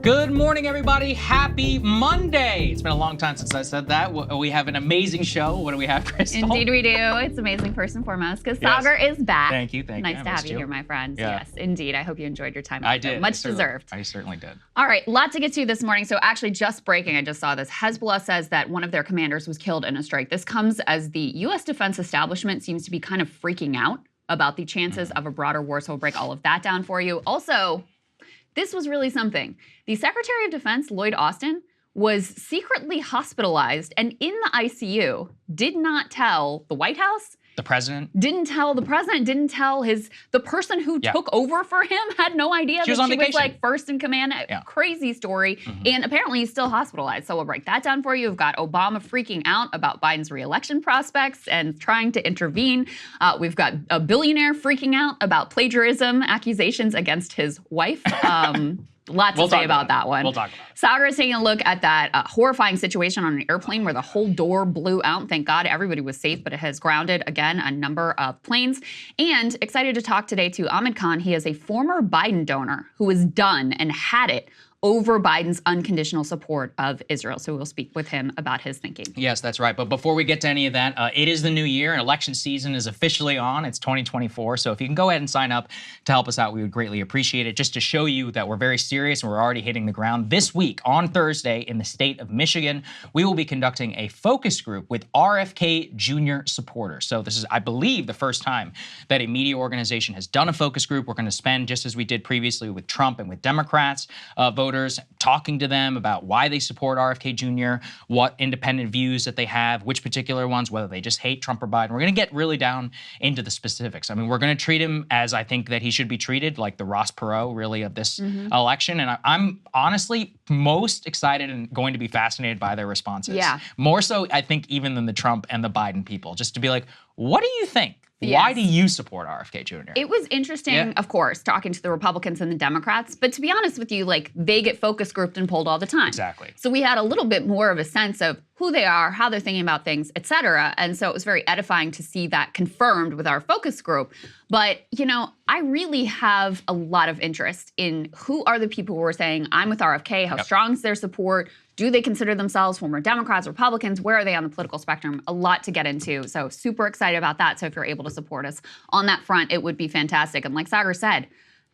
Good morning, everybody. Happy Monday. It's been a long time since I said that. We have an amazing show. What do we have, Krystal? Indeed we do. It's amazing first and foremost because Saagar is back. Thank you. Nice to have you here, my friends. Yeah. Yes, indeed. I hope you enjoyed your time. I did. Much deserved. I certainly did. All right, lot to get to this morning. So actually just breaking, I just saw this. Hezbollah says that one of their commanders was killed in a strike. This comes as the U.S. defense establishment seems to be kind of freaking out about the chances of a broader war. So we'll break all of that down for you. Also, this was really something. The Secretary of Defense, Lloyd Austin, was secretly hospitalized and in the ICU, did not tell the White House. The president? Didn't tell the president, didn't tell the person who took over for him, had no idea that she was like first in command. Crazy story. And apparently he's still hospitalized. So we'll break that down for you. We've got Obama freaking out about Biden's reelection prospects and trying to intervene. We've got a billionaire freaking out about plagiarism accusations against his wife. Lots to say about that one. We'll talk about it. Saagar is taking a look at that horrifying situation on an airplane where the whole door blew out. Thank God everybody was safe, but it has grounded, again, a number of planes. And excited to talk today to Ahmed Khan. He is a former Biden donor who is done and had it over Biden's unconditional support of Israel. So we'll speak with him about his thinking. Yes, that's right. But before we get to any of that, it is the new year and election season is officially on. It's 2024. So if you can go ahead and sign up to help us out, we would greatly appreciate it. Just to show you that we're very serious and we're already hitting the ground. This week on Thursday in the state of Michigan, we will be conducting a focus group with RFK Jr. supporters. So this is, I believe, the first time that a media organization has done a focus group. We're going to spend, just as we did previously with Trump and with Democrats, voters, talking to them about why they support RFK Jr., what independent views that they have, which particular ones, whether they just hate Trump or Biden. We're going to get really down into the specifics. I mean, we're going to treat him as I think that he should be treated, like the Ross Perot, really, of this election. And I'm honestly most excited and going to be fascinated by their responses. Yeah. More so, I think, even than the Trump and the Biden people, just to be like, what do you think? Yes. Why do you support RFK Jr.? It was interesting, of course, talking to the Republicans and the Democrats. But to be honest with you, like, they get focus grouped and polled all the time. Exactly. So we had a little bit more of a sense of who they are, how they're thinking about things, et cetera. And so it was very edifying to see that confirmed with our focus group. But, you know, I really have a lot of interest in who are the people who are saying, I'm with RFK, how strong is their support? Do they consider themselves former Democrats, Republicans? Where are they on the political spectrum? A lot to get into. So super excited about that. So if you're able to support us on that front, it would be fantastic. And like Saagar said,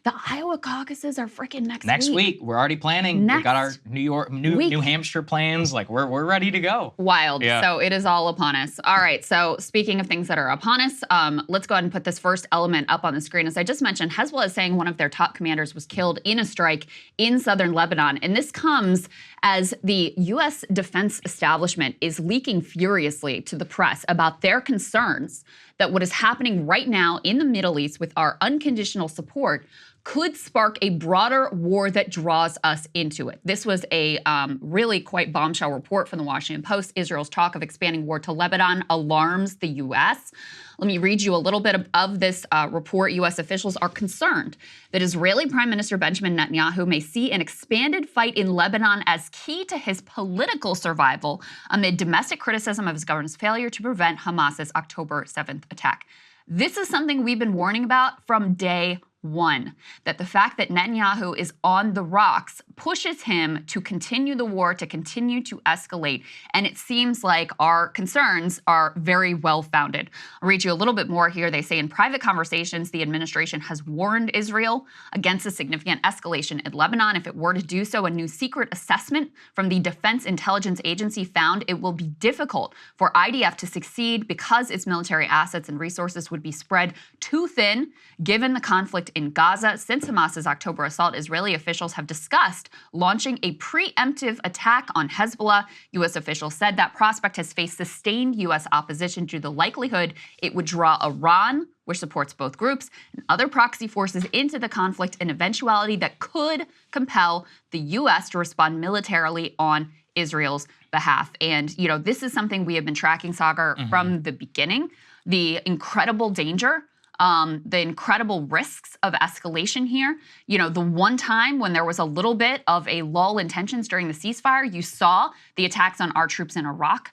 the Iowa caucuses are freaking next week. Next week. We're already planning. We got our New Hampshire plans. Like, we're ready to go. Wild. Yeah. So it is all upon us. All right. So speaking of things that are upon us, let's go ahead and put this first element up on the screen. As I just mentioned, Hezbollah is saying one of their top commanders was killed in a strike in southern Lebanon. And this comes as the U.S. defense establishment is leaking furiously to the press about their concerns that what is happening right now in the Middle East with our unconditional support could spark a broader war that draws us into it. This was a really quite bombshell report from the Washington Post. Israel's talk of expanding war to Lebanon alarms the U.S. Let me read you a little bit of this report. U.S. officials are concerned that Israeli Prime Minister Benjamin Netanyahu may see an expanded fight in Lebanon as key to his political survival amid domestic criticism of his government's failure to prevent Hamas's October 7th attack. This is something we've been warning about from day one, that the fact that Netanyahu is on the rocks pushes him to continue the war, to continue to escalate. And it seems like our concerns are very well founded. I'll read you a little bit more here. They say in private conversations, the administration has warned Israel against a significant escalation in Lebanon. If it were to do so, a new secret assessment from the Defense Intelligence Agency found it will be difficult for IDF to succeed because its military assets and resources would be spread too thin given the conflict in Gaza. Since Hamas's October assault, Israeli officials have discussed launching a preemptive attack on Hezbollah. U.S. officials said that prospect has faced sustained U.S. opposition due to the likelihood it would draw Iran, which supports both groups, and other proxy forces into the conflict, an eventuality that could compel the U.S. to respond militarily on Israel's behalf. And, you know, this is something we have been tracking, Saagar, from the beginning. The incredible danger, the incredible risks of escalation here. You know, the one time when there was a little bit of a lull in tensions during the ceasefire, you saw the attacks on our troops in Iraq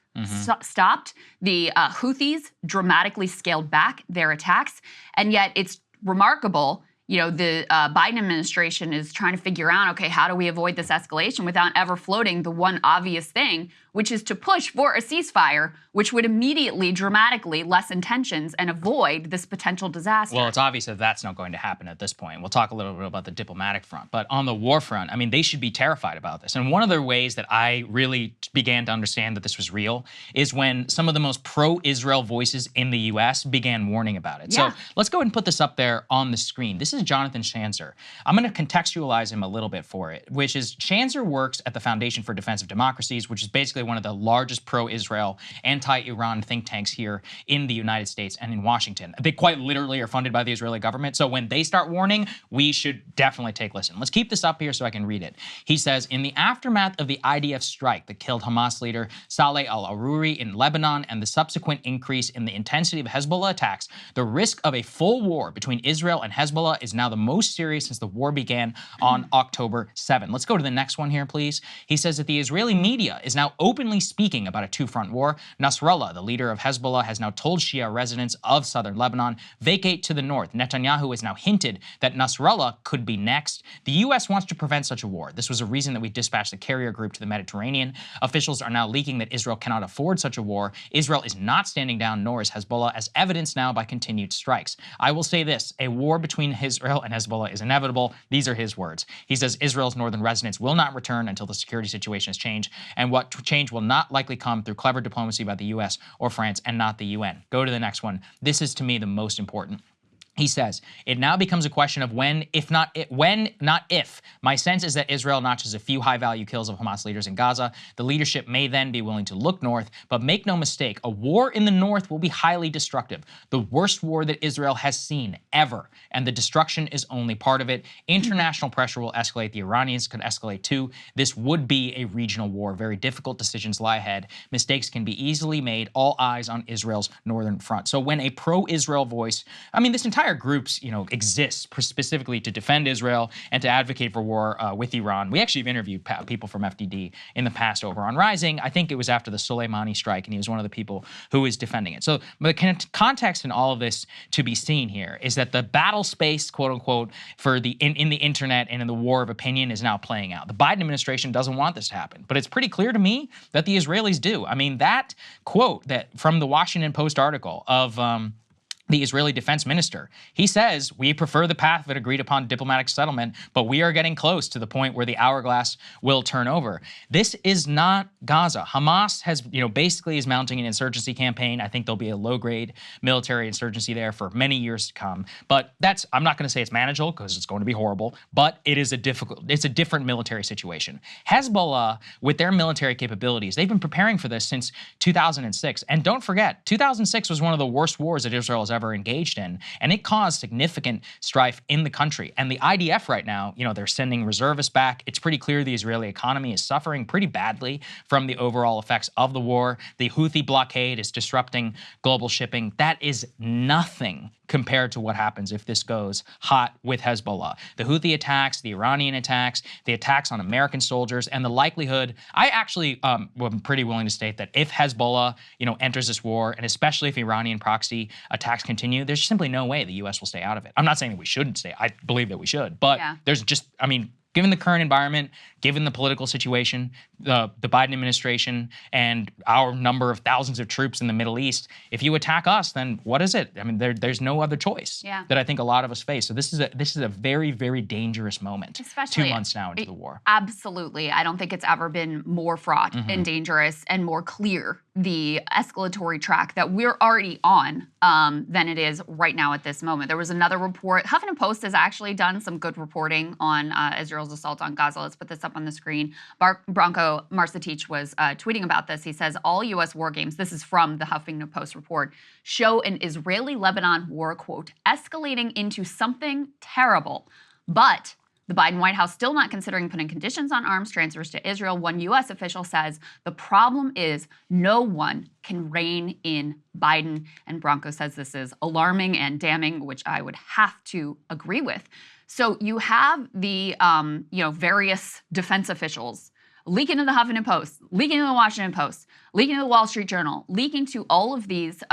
stopped. The Houthis dramatically scaled back their attacks. And yet it's remarkable the Biden administration is trying to figure out, okay, how do we avoid this escalation without ever floating the one obvious thing, which is to push for a ceasefire, which would immediately dramatically lessen tensions and avoid this potential disaster. Well, it's obvious that that's not going to happen at this point. We'll talk a little bit about the diplomatic front. But on the war front, I mean, they should be terrified about this. And one of the ways that I really began to understand that this was real is when some of the most pro-Israel voices in the U.S. began warning about it. Yeah. So let's go ahead and put this up there on the screen. This is Jonathan Schanzer. I'm going to contextualize him a little bit for it, which is Schanzer works at the Foundation for Defense of Democracies, which is basically one of the largest pro-Israel, anti-Iran think tanks here in the United States and in Washington. They quite literally are funded by the Israeli government. So when they start warning, we should definitely take listen. Let's keep this up here so I can read it. He says, in the aftermath of the IDF strike that killed Hamas leader Saleh al-Aruri in Lebanon and the subsequent increase in the intensity of Hezbollah attacks, the risk of a full war between Israel and Hezbollah is now the most serious since the war began on October 7. Let's go to the next one here, please. He says that the Israeli media is now openly speaking about a two-front war. Nasrallah, the leader of Hezbollah, has now told Shia residents of southern Lebanon, vacate to the north. Netanyahu has now hinted that Nasrallah could be next. The U.S. wants to prevent such a war. This was a reason that we dispatched the carrier group to the Mediterranean. Officials are now leaking that Israel cannot afford such a war. Israel is not standing down, nor is Hezbollah, as evidenced now by continued strikes. I will say this, a war between Israel and Hezbollah is inevitable. These are his words. He says Israel's northern residents will not return until the security situation has changed, and what change will not likely come through clever diplomacy by the U.S. or France and not the UN. Go to the next one. This is, to me, the most important. He says, it now becomes a question of when, not if. My sense is that Israel notches a few high-value kills of Hamas leaders in Gaza. The leadership may then be willing to look north, but make no mistake, a war in the north will be highly destructive. The worst war that Israel has seen ever, and the destruction is only part of it. International pressure will escalate. The Iranians could escalate too. This would be a regional war. Very difficult decisions lie ahead. Mistakes can be easily made. All eyes on Israel's northern front. So when a pro-Israel voice, I mean, this entire groups, exists specifically to defend Israel and to advocate for war with Iran. We actually have interviewed people from FDD in the past over on Rising. I think it was after the Soleimani strike, and he was one of the people who was defending it. So the context in all of this to be seen here is that the battle space, quote unquote, for in the internet and in the war of opinion is now playing out. The Biden administration doesn't want this to happen, but it's pretty clear to me that the Israelis do. I mean, that quote that from the Washington Post article of the Israeli defense minister, he says, we prefer the path of an agreed upon diplomatic settlement, but we are getting close to the point where the hourglass will turn over. This is not Gaza. Hamas has, basically is mounting an insurgency campaign. I think there'll be a low-grade military insurgency there for many years to come. But I'm not going to say it's manageable because it's going to be horrible, but it's a different military situation. Hezbollah, with their military capabilities, they've been preparing for this since 2006. And don't forget, 2006 was one of the worst wars that Israel has ever engaged in, and it caused significant strife in the country. And the IDF right now, they're sending reservists back. It's pretty clear the Israeli economy is suffering pretty badly from the overall effects of the war. The Houthi blockade is disrupting global shipping. That is nothing compared to what happens if this goes hot with Hezbollah. The Houthi attacks, the Iranian attacks, the attacks on American soldiers, and the likelihood, I actually am pretty willing to state that if Hezbollah, enters this war, and especially if Iranian proxy attacks continue, there's simply no way the U.S. will stay out of it. I'm not saying that we shouldn't stay. I believe that we should, but there's just, given the current environment, given the political situation, the Biden administration, and our number of thousands of troops in the Middle East, if you attack us, then what is it? There's no other choice that I think a lot of us face. So this is a very, very dangerous moment, especially 2 months now into the war. Absolutely. I don't think it's ever been more fraught and dangerous and more clear, the escalatory track that we're already on, than it is right now at this moment. There was another report. Huffington Post has actually done some good reporting on Israel's assault on Gaza. Let's put this up on the screen. Branko Marcetic was tweeting about this. He says, all U.S. war games, this is from the Huffington Post report, show an Israeli-Lebanon war, quote, escalating into something terrible. But the Biden White House still not considering putting conditions on arms transfers to Israel. One U.S. official says the problem is no one can rein in Biden. And Branko says this is alarming and damning, which I would have to agree with. So you have the various defense officials leaking to the Huffington Post, leaking to the Washington Post, leaking to the Wall Street Journal, leaking to all of these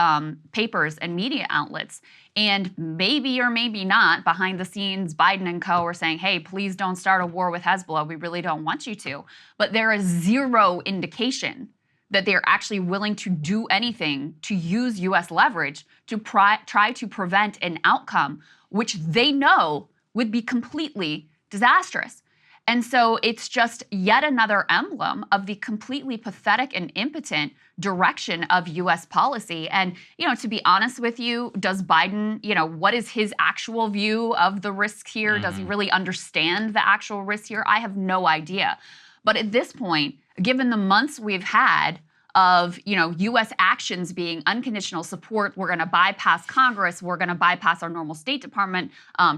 papers and media outlets. And maybe or maybe not, behind the scenes, Biden and co. are saying, hey, please don't start a war with Hezbollah. We really don't want you to. But there is zero indication that they're actually willing to do anything to use U.S. leverage to try to prevent an outcome which they know would be completely disastrous. And so it's just yet another emblem of the completely pathetic and impotent direction of U.S. policy. And, to be honest with you, does Biden, what is his actual view of the risks here? Does he really understand the actual risks here? I have no idea. But at this point, given the months we've had of, U.S. actions being unconditional support, we're going to bypass Congress, we're going to bypass our normal State Department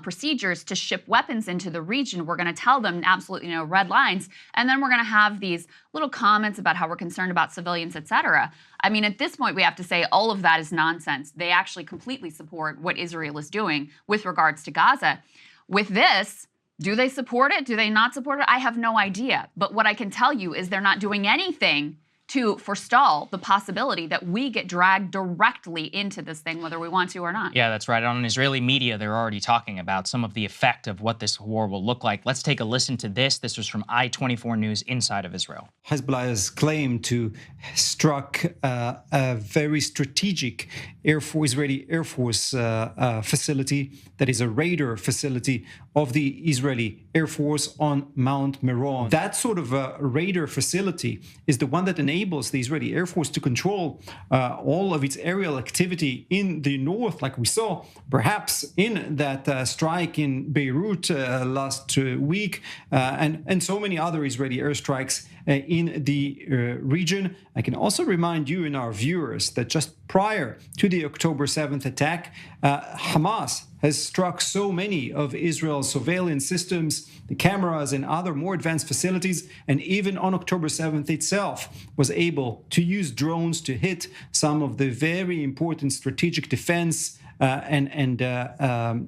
procedures to ship weapons into the region, we're going to tell them absolutely no red lines, and then we're going to have these little comments about how we're concerned about civilians, et cetera. I mean, at this point, we have to say all of that is nonsense. They actually completely support what Israel is doing with regards to Gaza. With this, do they support it? Do they not support it? I have no idea. But what I can tell you is they're not doing anything to forestall the possibility that we get dragged directly into this thing, whether we want to or not. Yeah, that's right. On Israeli media, they're already talking about some of the effect of what this war will look like. Let's take a listen to this. This was from I-24 News inside of Israel. Hezbollah has claimed to struck a very strategic Israeli Air Force facility, that is a radar facility of the Israeli Air Force on Mount Meron. That sort of a radar facility is the one that enables the Israeli Air Force to control all of its aerial activity in the north, like we saw perhaps in that strike in Beirut last week, and so many other Israeli airstrikes in the region. I can also remind you and our viewers that just prior to the October 7th attack, Hamas has struck so many of Israel's surveillance systems, the cameras and other more advanced facilities, and even on October 7th itself was able to use drones to hit some of the very important strategic defense and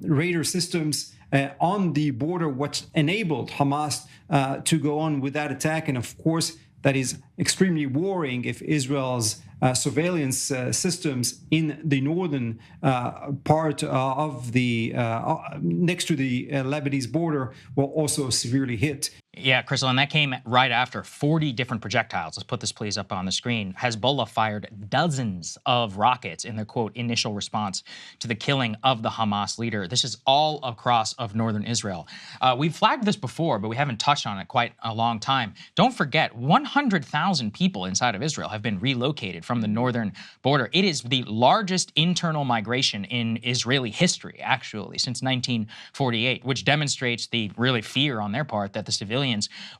radar systems on the border, what enabled Hamas to go on with that attack. And of course, that is extremely worrying if Israel's surveillance systems in the northern part of the next to the Lebanese border were also severely hit. Yeah, Krystal, and that came right after 40 different projectiles. Let's put this please up on the screen. Hezbollah fired dozens of rockets in their, quote, initial response to the killing of the Hamas leader. This is all across of northern Israel. We've flagged this before, but we haven't touched on it quite a long time. Don't forget, 100,000 people inside of Israel have been relocated from the northern border. It is the largest internal migration in Israeli history, actually, since 1948, which demonstrates the really fear on their part that the civilians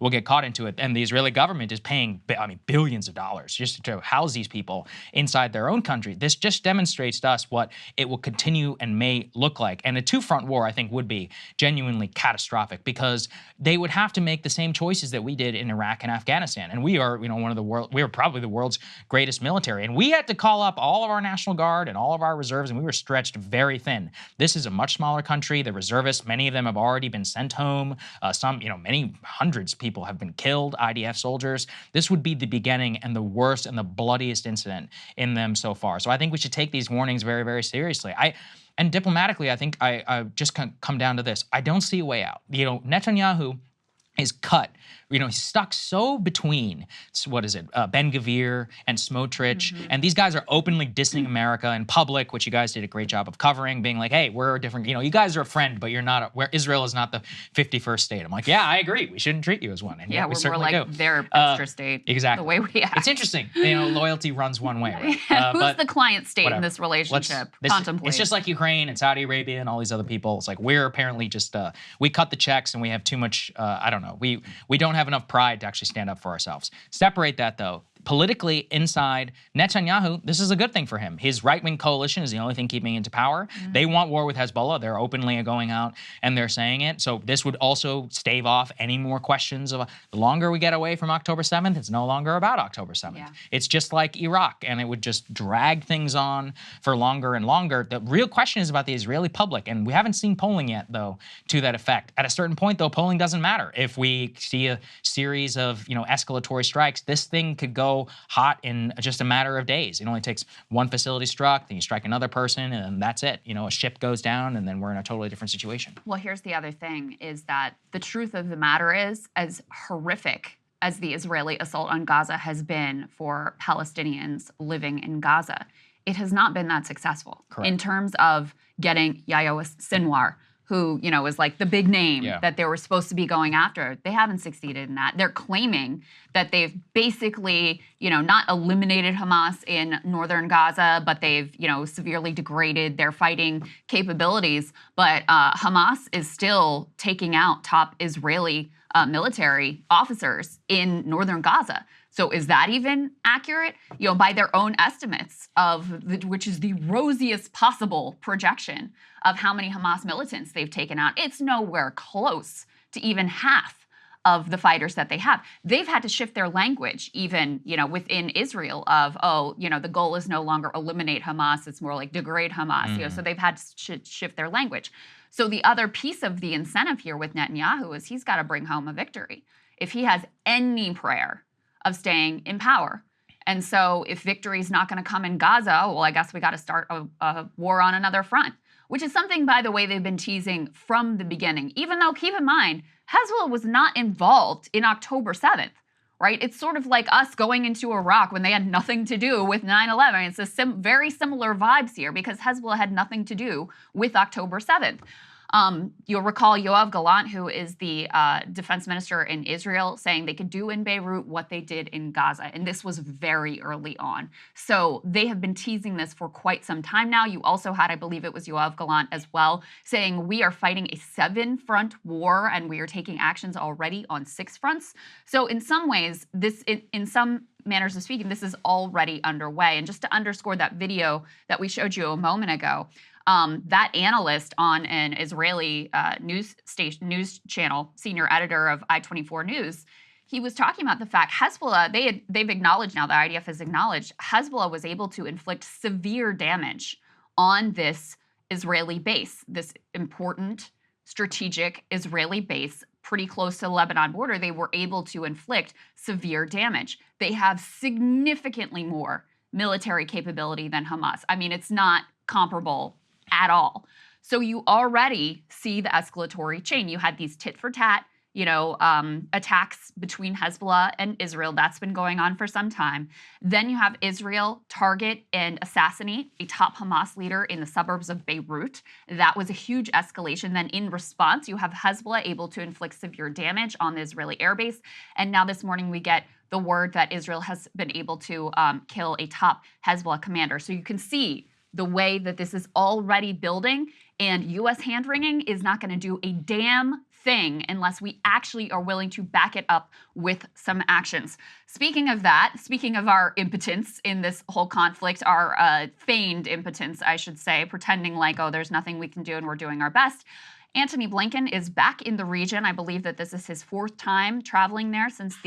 will get caught into it. And the Israeli government is paying, billions of dollars just to house these people inside their own country. This just demonstrates to us what it will continue and may look like. And a two-front war, I think, would be genuinely catastrophic because they would have to make the same choices that we did in Iraq and Afghanistan. And we are, we are probably the world's greatest military. And we had to call up all of our National Guard and all of our reserves, and we were stretched very thin. This is a much smaller country. The reservists, many of them have already been sent home. Many hundreds of people have been killed, IDF soldiers. This would be the beginning and the worst and the bloodiest incident in them so far. So I think we should take these warnings very, very seriously. And diplomatically, I think I just come down to this. I don't see a way out. Netanyahu is cut. He's stuck so between, Ben Gvir and Smotrich. And these guys are openly dissing America in public, which you guys did a great job of covering, being like, hey, we're a different, you guys are a friend, but you're not, where Israel is not the 51st state. I'm like, yeah, I agree. We shouldn't treat you as one. And yeah, we're more like their extra state. Exactly. The way we act. It's interesting. Loyalty runs one way. Right? Who's the client state in this relationship? Contemplate. It's just like Ukraine and Saudi Arabia and all these other people. It's like we're apparently just, we cut the checks and we have too much, we don't have enough pride to actually stand up for ourselves. Separate that, though. politically inside Netanyahu, this is a good thing for him. His right-wing coalition is the only thing keeping him into power. They want war with Hezbollah. They're openly going out and they're saying it. So this would also stave off any more questions of the longer we get away from October 7th, it's no longer about October 7th. Yeah. It's just like Iraq, and it would just drag things on for longer and longer. The real question is about the Israeli public, and we haven't seen polling yet, though, to that effect. At a certain point, though, polling doesn't matter. If we see a series of, escalatory strikes, this thing could go hot in just a matter of days. It only takes one facility struck, then you strike another person, and that's it. A ship goes down, and then we're in a totally different situation. Well, here's the other thing, is that the truth of the matter is, as horrific as the Israeli assault on Gaza has been for Palestinians living in Gaza, it has not been that successful. Correct. In terms of getting Yahya Sinwar, who, is like the big name that they were supposed to be going after. They haven't succeeded in that. They're claiming that they've basically, not eliminated Hamas in northern Gaza, but they've, severely degraded their fighting capabilities. But Hamas is still taking out top Israeli military officers in northern Gaza. So is that even accurate? By their own estimates which is the rosiest possible projection of how many Hamas militants they've taken out, it's nowhere close to even half of the fighters that they have. They've had to shift their language even, within Israel of, the goal is no longer eliminate Hamas, it's more like degrade Hamas. So they've had to shift their language. So the other piece of the incentive here with Netanyahu is he's got to bring home a victory. If he has any prayer of staying in power. And so if victory is not going to come in Gaza, well, I guess we got to start a war on another front, which is something, by the way, they've been teasing from the beginning, even though, keep in mind, Hezbollah was not involved in October 7th, right? It's sort of like us going into Iraq when they had nothing to do with 9/11. It's a very similar vibes here because Hezbollah had nothing to do with October 7th. You'll recall Yoav Gallant, who is the defense minister in Israel, saying they could do in Beirut what they did in Gaza. And this was very early on. So they have been teasing this for quite some time now. You also had, I believe it was Yoav Gallant as well, saying we are fighting a 7-front war and we are taking actions already on 6 fronts. So in some ways, this, in some manners of speaking, this is already underway. And just to underscore that video that we showed you a moment ago, that analyst on an Israeli news channel, senior editor of I-24 News, he was talking about the fact Hezbollah, they've acknowledged now, the IDF has acknowledged, Hezbollah was able to inflict severe damage on this Israeli base, this important strategic Israeli base pretty close to the Lebanon border. They were able to inflict severe damage. They have significantly more military capability than Hamas. I mean, it's not comparable at all. So you already see the escalatory chain. You had these tit for tat, attacks between Hezbollah and Israel. That's been going on for some time. Then you have Israel target and assassinate a top Hamas leader in the suburbs of Beirut. That was a huge escalation. Then in response, you have Hezbollah able to inflict severe damage on the Israeli airbase. And now this morning we get the word that Israel has been able to kill a top Hezbollah commander. So you can see the way that this is already building, and U.S. hand-wringing is not going to do a damn thing unless we actually are willing to back it up with some actions. Speaking of that, speaking of our impotence in this whole conflict, our feigned impotence, I should say, pretending like, oh, there's nothing we can do and we're doing our best, Antony Blinken is back in the region. I believe that this is his 4th time traveling there since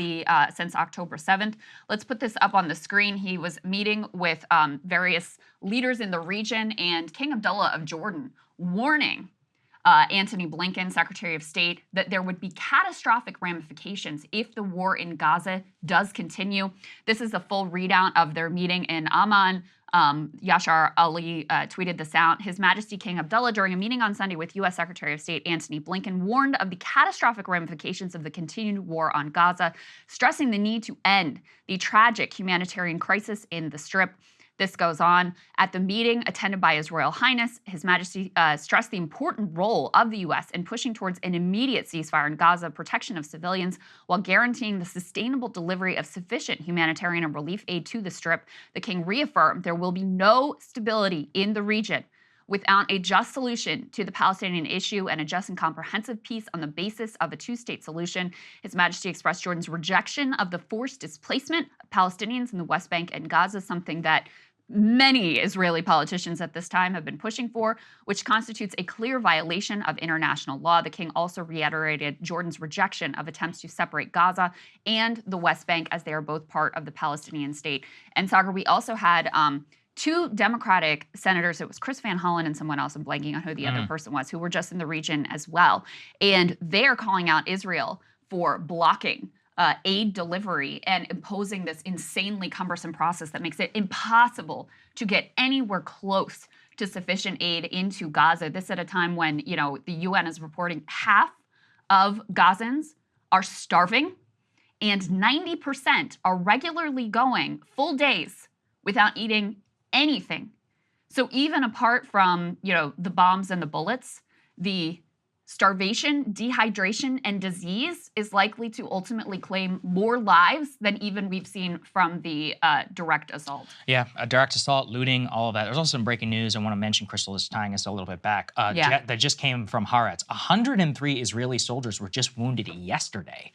October 7th. Let's put this up on the screen. He was meeting with various leaders in the region, and King Abdullah of Jordan warning Antony Blinken, Secretary of State, that there would be catastrophic ramifications if the war in Gaza does continue. This is a full readout of their meeting in Amman. Yashar Ali tweeted this out. His Majesty King Abdullah, during a meeting on Sunday with U.S. Secretary of State Antony Blinken, warned of the catastrophic ramifications of the continued war on Gaza, stressing the need to end the tragic humanitarian crisis in the Strip. This goes on. At the meeting attended by His Royal Highness, His Majesty stressed the important role of the U.S. in pushing towards an immediate ceasefire in Gaza, protection of civilians, while guaranteeing the sustainable delivery of sufficient humanitarian and relief aid to the Strip. The King reaffirmed there will be no stability in the region without a just solution to the Palestinian issue and a just and comprehensive peace on the basis of a two-state solution, His Majesty expressed Jordan's rejection of the forced displacement of Palestinians in the West Bank and Gaza, something that many Israeli politicians at this time have been pushing for, which constitutes a clear violation of international law. The king also reiterated Jordan's rejection of attempts to separate Gaza and the West Bank, as they are both part of the Palestinian state. And Saagar, we also had two Democratic senators, it was Chris Van Hollen and someone else, I'm blanking on who the other person was, who were just in the region as well. And they're calling out Israel for blocking aid delivery and imposing this insanely cumbersome process that makes it impossible to get anywhere close to sufficient aid into Gaza. This at a time when, the UN is reporting half of Gazans are starving and 90% are regularly going full days without eating anything. So even apart from, the bombs and the bullets, the starvation, dehydration, and disease is likely to ultimately claim more lives than even we've seen from the direct assault. Yeah, direct assault, looting, all of that. There's also some breaking news. I want to mention, Krystal is tying us a little bit back. That just came from Haaretz. 103 Israeli soldiers were just wounded yesterday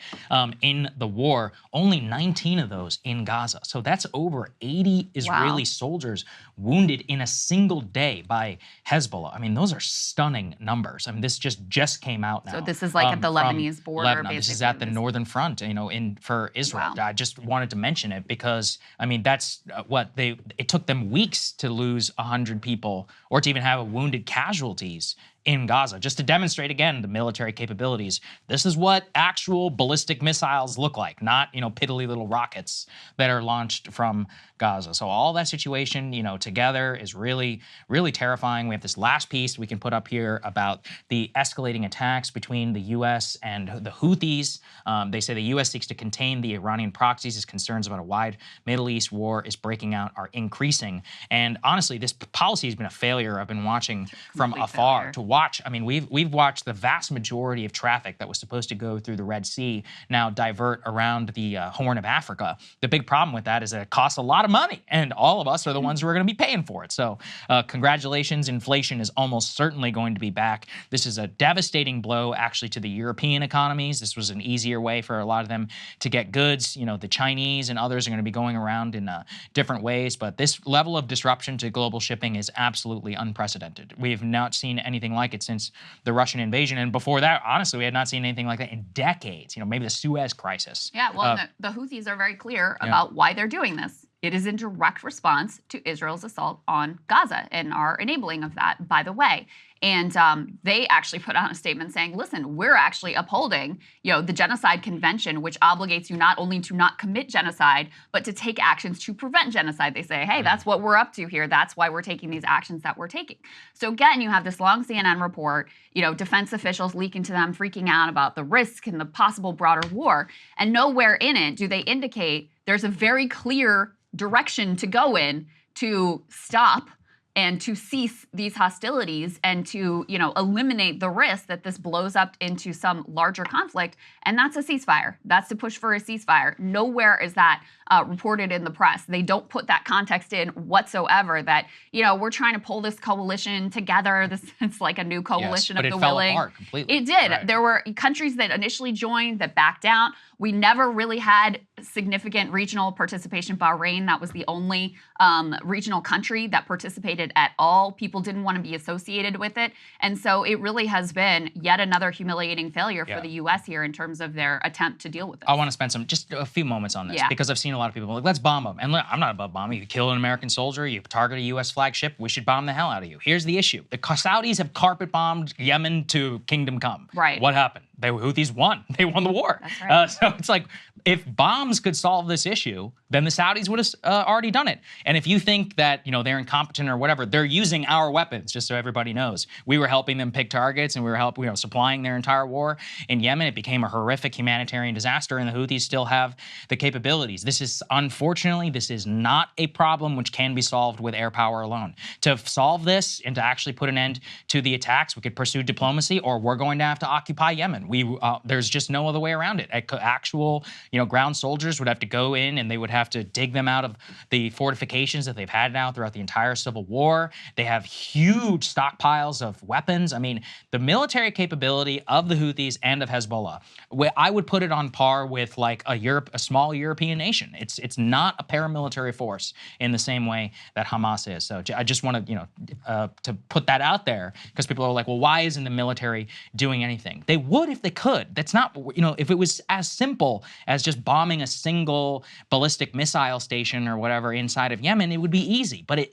in the war. Only 19 of those in Gaza. So that's over 80 Israeli soldiers wounded in a single day by Hezbollah. I mean, those are stunning numbers. I mean, this just came out now. So this is like at the Lebanese border, Lebanon. This is at the northern front, for Israel. Wow. I just wanted to mention it because, I mean, that's it took them weeks to lose 100 people or to even have wounded casualties in Gaza, just to demonstrate again the military capabilities. This is what actual ballistic missiles look like, not piddly little rockets that are launched from Gaza. So all that situation, together is really, really terrifying. We have this last piece we can put up here about the escalating attacks between the U.S. and the Houthis. They say the U.S. seeks to contain the Iranian proxies as concerns about a wide Middle East war is breaking out are increasing. And honestly, this policy has been a failure. I've been watching from afar to watch. I mean, we've watched the vast majority of traffic that was supposed to go through the Red Sea now divert around the Horn of Africa. The big problem with that is that it costs a lot of money, and all of us are the ones who are going to be paying for it. So congratulations, inflation is almost certainly going to be back. This is a devastating blow, actually, to the European economies. This was an easier way for a lot of them to get goods. The Chinese and others are going to be going around in different ways, but this level of disruption to global shipping is absolutely unprecedented. We have not seen anything like it since the Russian invasion, and before that, honestly, we had not seen anything like that in decades. Maybe the Suez Crisis. Yeah, well, the Houthis are very clear about why they're doing this. It is in direct response to Israel's assault on Gaza and our enabling of that, by the way. And they actually put out a statement saying, listen, we're actually upholding, the Genocide Convention, which obligates you not only to not commit genocide, but to take actions to prevent genocide. They say, hey, that's what we're up to here. That's why we're taking these actions that we're taking. So again, you have this long CNN report, defense officials leaking to them, freaking out about the risk and the possible broader war. And nowhere in it do they indicate there's a very clear direction to go in to stop and to cease these hostilities and to, eliminate the risk that this blows up into some larger conflict. And that's a ceasefire. That's to push for a ceasefire. Nowhere is that reported in the press. They don't put that context in whatsoever that, we're trying to pull this coalition together. It's like a new coalition of the willing. But it fell apart completely. It did. Right. There were countries that initially joined that backed out. We never really had significant regional participation. Bahrain, that was the only regional country that participated at all. People didn't want to be associated with it. And so it really has been yet another humiliating failure for the U.S. here in terms of their attempt to deal with it. I want to spend just a few moments on this because I've seen a lot of people like, let's bomb them. And look, I'm not above bombing. You kill an American soldier, you target a U.S. flagship, we should bomb the hell out of you. Here's the issue. The Saudis have carpet bombed Yemen to kingdom come. Right. What happened? The Houthis won. They won the war. That's right. So it's like, if bombs could solve this issue, then the Saudis would have already done it. And if you think that, they're incompetent or whatever, they're using our weapons, just so everybody knows. We were helping them pick targets, and we were supplying their entire war in Yemen. It became a horrific humanitarian disaster, and the Houthis still have the capabilities. Unfortunately, this is not a problem which can be solved with air power alone. To solve this and to actually put an end to the attacks, we could pursue diplomacy, or we're going to have to occupy Yemen. done. There's just no other way around it. Actual, ground soldiers would have to go in and they would have to dig them out of the fortifications that they've had now throughout the entire Civil War. They have huge stockpiles of weapons. I mean, the military capability of the Houthis and of Hezbollah, I would put it on par with like a small European nation. It's not a paramilitary force in the same way that Hamas is. So I just want to put that out there, because people are like, well, why isn't the military doing anything? They would if they could. That's not, if it was as simple as just bombing a single ballistic missile station or whatever inside of Yemen, it would be easy. But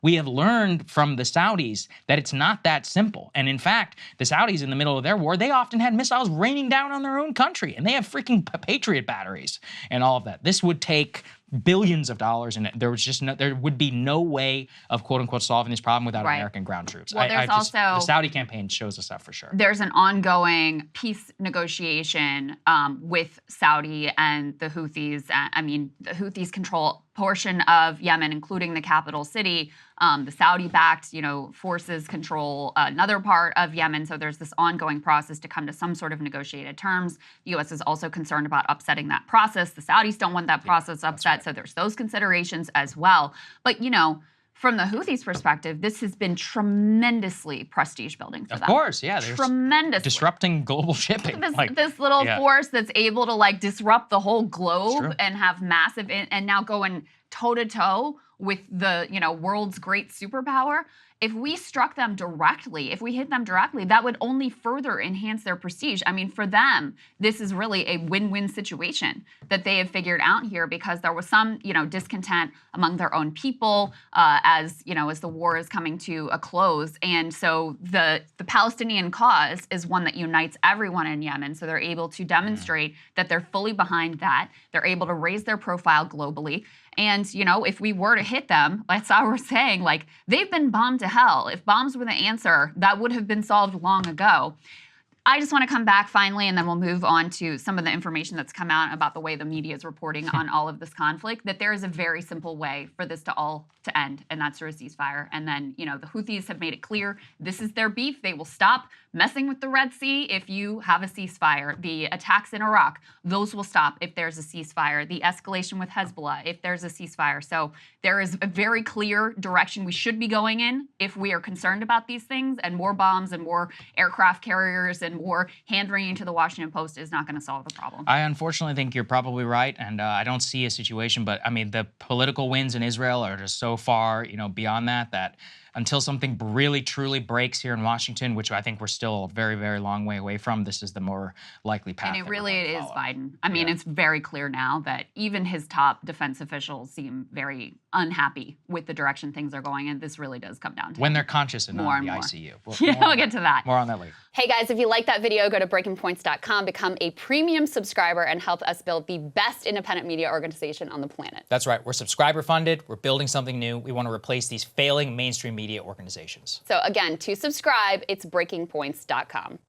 we have learned from the Saudis that it's not that simple. And in fact, the Saudis in the middle of their war, they often had missiles raining down on their own country, and they have freaking Patriot batteries and all of that. This would take billions of dollars, and there would be no way of quote unquote solving this problem without American ground troops. Well, the Saudi campaign shows us that for sure. There's an ongoing peace negotiation with Saudi and the Houthis. I mean, the Houthis control a portion of Yemen, including the capital city. The Saudi-backed, forces control another part of Yemen. So there's this ongoing process to come to some sort of negotiated terms. The U.S. is also concerned about upsetting that process. The Saudis don't want that process upset. Right. So there's those considerations as well. But, from the Houthis' perspective, this has been tremendously prestige building for them. Of course, yeah. Tremendously. Disrupting global shipping. This little force that's able to disrupt the whole globe and have massive, and now going toe-to-toe with the, world's great superpower. If we struck them directly, if we hit them directly, that would only further enhance their prestige. I mean, for them, this is really a win-win situation that they have figured out here, because there was some, discontent among their own people as the war is coming to a close. And so the Palestinian cause is one that unites everyone in Yemen. So they're able to demonstrate that they're fully behind that. They're able to raise their profile globally. And, if we were to hit them, that's how we're saying, they've been bombed to hell. If bombs were the answer, that would have been solved long ago. I just want to come back finally, and then we'll move on to some of the information that's come out about the way the media is reporting on all of this conflict, that there is a very simple way for this to end, and that's through a ceasefire. And then, the Houthis have made it clear this is their beef. They will stop messing with the Red Sea if you have a ceasefire. The attacks in Iraq, those will stop if there's a ceasefire. The escalation with Hezbollah, if there's a ceasefire. So there is a very clear direction we should be going in if we are concerned about these things, and more bombs and more aircraft carriers and more hand-wringing to the Washington Post is not going to solve the problem. I unfortunately think you're probably right, and I don't see a situation, but I mean, the political wins in Israel are just so far, beyond that until something really truly breaks here in Washington, which I think we're still a very, very long way away from, this is the more likely path. And it is Biden. I mean, it's very clear now that even his top defense officials seem very unhappy with the direction things are going, and this really does come down to when they're conscious and not in the ICU. We'll get to that. More on that later. Hey guys, if you like that video, go to breakingpoints.com, become a premium subscriber, and help us build the best independent media organization on the planet. That's right. We're subscriber funded. We're building something new. We want to replace these failing mainstream media organizations. So again, to subscribe, it's breakingpoints.com.